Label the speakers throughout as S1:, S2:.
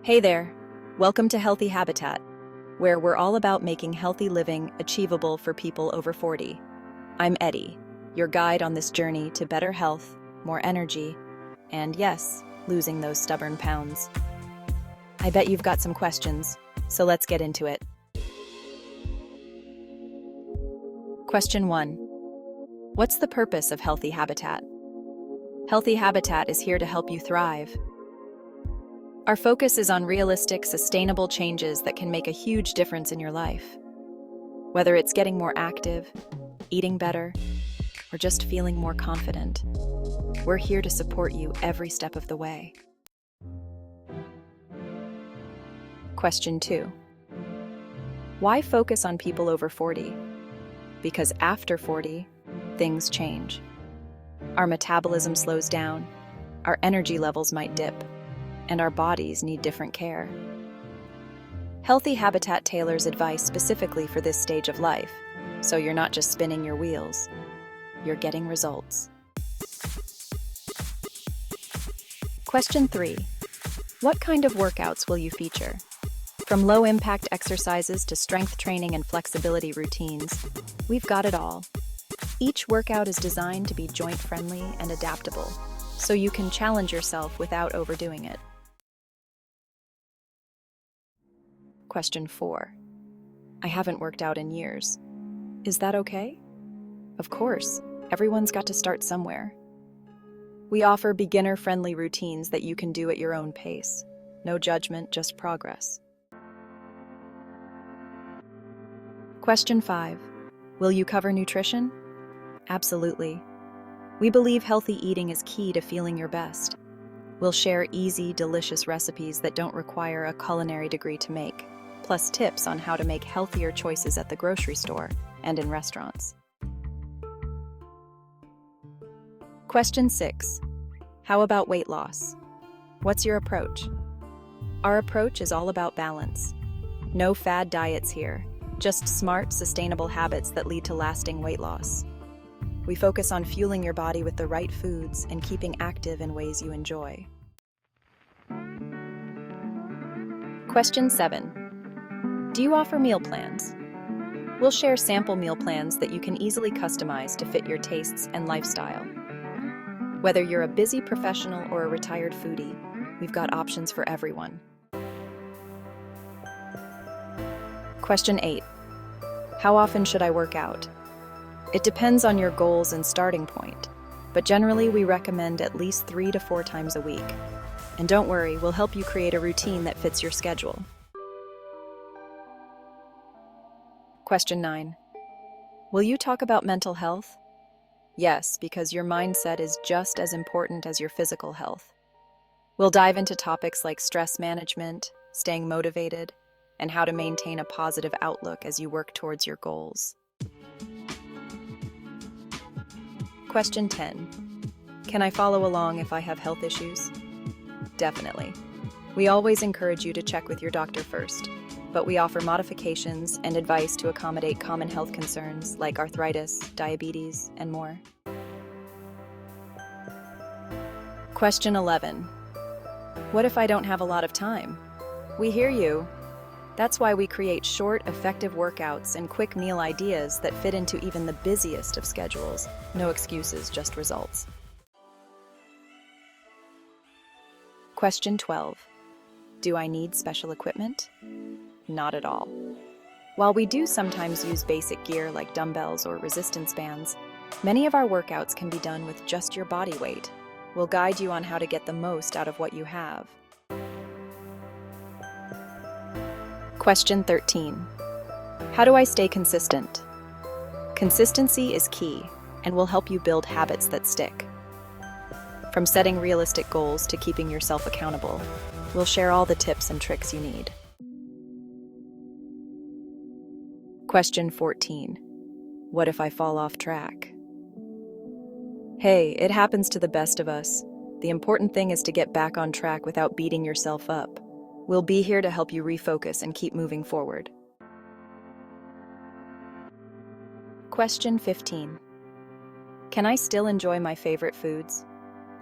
S1: Hey there! Welcome to Healthy Habitat, where we're all about making healthy living achievable for people over 40. I'm Eddie, your guide on this journey to better health, more energy, and yes, losing those stubborn pounds. I bet you've got some questions, so let's get into it. Question 1. What's the purpose of Healthy Habitat? Healthy Habitat is here to help you thrive. Our focus is on realistic, sustainable changes that can make a huge difference in your life. Whether it's getting more active, eating better, or just feeling more confident, we're here to support you every step of the way. Question 2. Why focus on people over 40? Because after 40, things change. Our metabolism slows down, our energy levels might dip, and our bodies need different care. Healthy Habitat tailors advice specifically for this stage of life, so you're not just spinning your wheels, you're getting results. Question 3. What kind of workouts will you feature? From low-impact exercises to strength training and flexibility routines, we've got it all. Each workout is designed to be joint-friendly and adaptable, so you can challenge yourself without overdoing it. Question 4. I haven't worked out in years. Is that okay? Of course, everyone's got to start somewhere. We offer beginner-friendly routines that you can do at your own pace. No judgment, just progress. Question 5. Will you cover nutrition? Absolutely. We believe healthy eating is key to feeling your best. We'll share easy, delicious recipes that don't require a culinary degree to make, plus tips on how to make healthier choices at the grocery store and in restaurants. Question 6. How about weight loss? What's your approach? Our approach is all about balance. No fad diets here, just smart, sustainable habits that lead to lasting weight loss. We focus on fueling your body with the right foods and keeping active in ways you enjoy. Question 7. Do you offer meal plans? We'll share sample meal plans that you can easily customize to fit your tastes and lifestyle. Whether you're a busy professional or a retired foodie, we've got options for everyone. Question 8. How often should I work out? It depends on your goals and starting point, but generally we recommend at least 3 to 4 times a week. And don't worry, we'll help you create a routine that fits your schedule. Question 9. Will you talk about mental health? Yes, because your mindset is just as important as your physical health. We'll dive into topics like stress management, staying motivated, and how to maintain a positive outlook as you work towards your goals. Question 10. Can I follow along if I have health issues? Definitely. We always encourage you to check with your doctor first, but we offer modifications and advice to accommodate common health concerns like arthritis, diabetes, and more. Question 11. What if I don't have a lot of time? We hear you. That's why we create short, effective workouts and quick meal ideas that fit into even the busiest of schedules. No excuses, just results. Question 12. Do I need special equipment? Not at all. While we do sometimes use basic gear like dumbbells or resistance bands, many of our workouts can be done with just your body weight. We'll guide you on how to get the most out of what you have. Question 13. How do I stay consistent? Consistency is key and will help you build habits that stick. From setting realistic goals to keeping yourself accountable, we'll share all the tips and tricks you need. Question 14. What if I fall off track? Hey, it happens to the best of us. The important thing is to get back on track without beating yourself up. We'll be here to help you refocus and keep moving forward. Question 15. Can I still enjoy my favorite foods?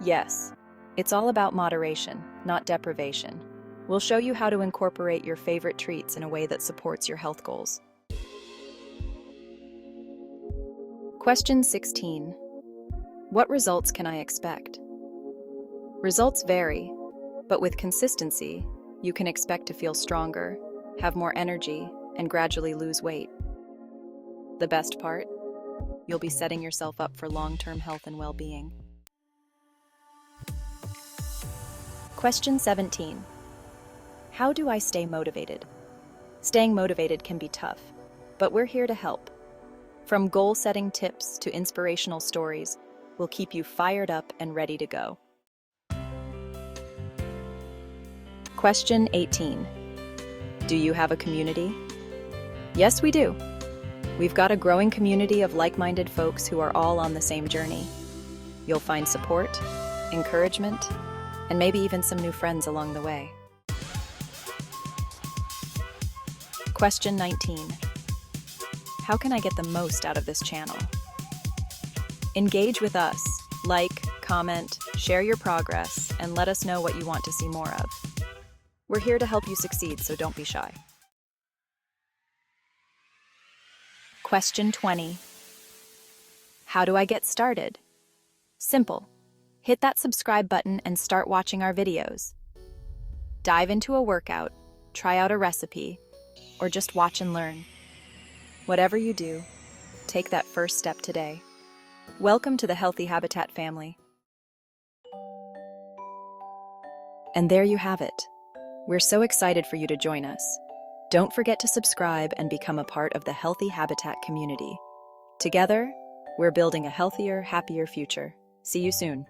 S1: Yes. It's all about moderation, not deprivation. We'll show you how to incorporate your favorite treats in a way that supports your health goals. Question 16. What results can I expect? Results vary, but with consistency, you can expect to feel stronger, have more energy, and gradually lose weight. The best part? You'll be setting yourself up for long-term health and well-being. Question 17. How do I stay motivated? Staying motivated can be tough, but we're here to help. From goal-setting tips to inspirational stories, we'll keep you fired up and ready to go. Question 18. Do you have a community? Yes, we do. We've got a growing community of like-minded folks who are all on the same journey. You'll find support, encouragement, and maybe even some new friends along the way. Question 19. How can I get the most out of this channel? Engage with us. Like, comment, share your progress, and let us know what you want to see more of. We're here to help you succeed, so don't be shy. Question 20. How do I get started? Simple. Hit that subscribe button and start watching our videos. Dive into a workout, try out a recipe, or just watch and learn. Whatever you do, take that first step today. Welcome to the Healthy Habitat family. And there you have it. We're so excited for you to join us. Don't forget to subscribe and become a part of the Healthy Habitat community. Together, we're building a healthier, happier future. See you soon.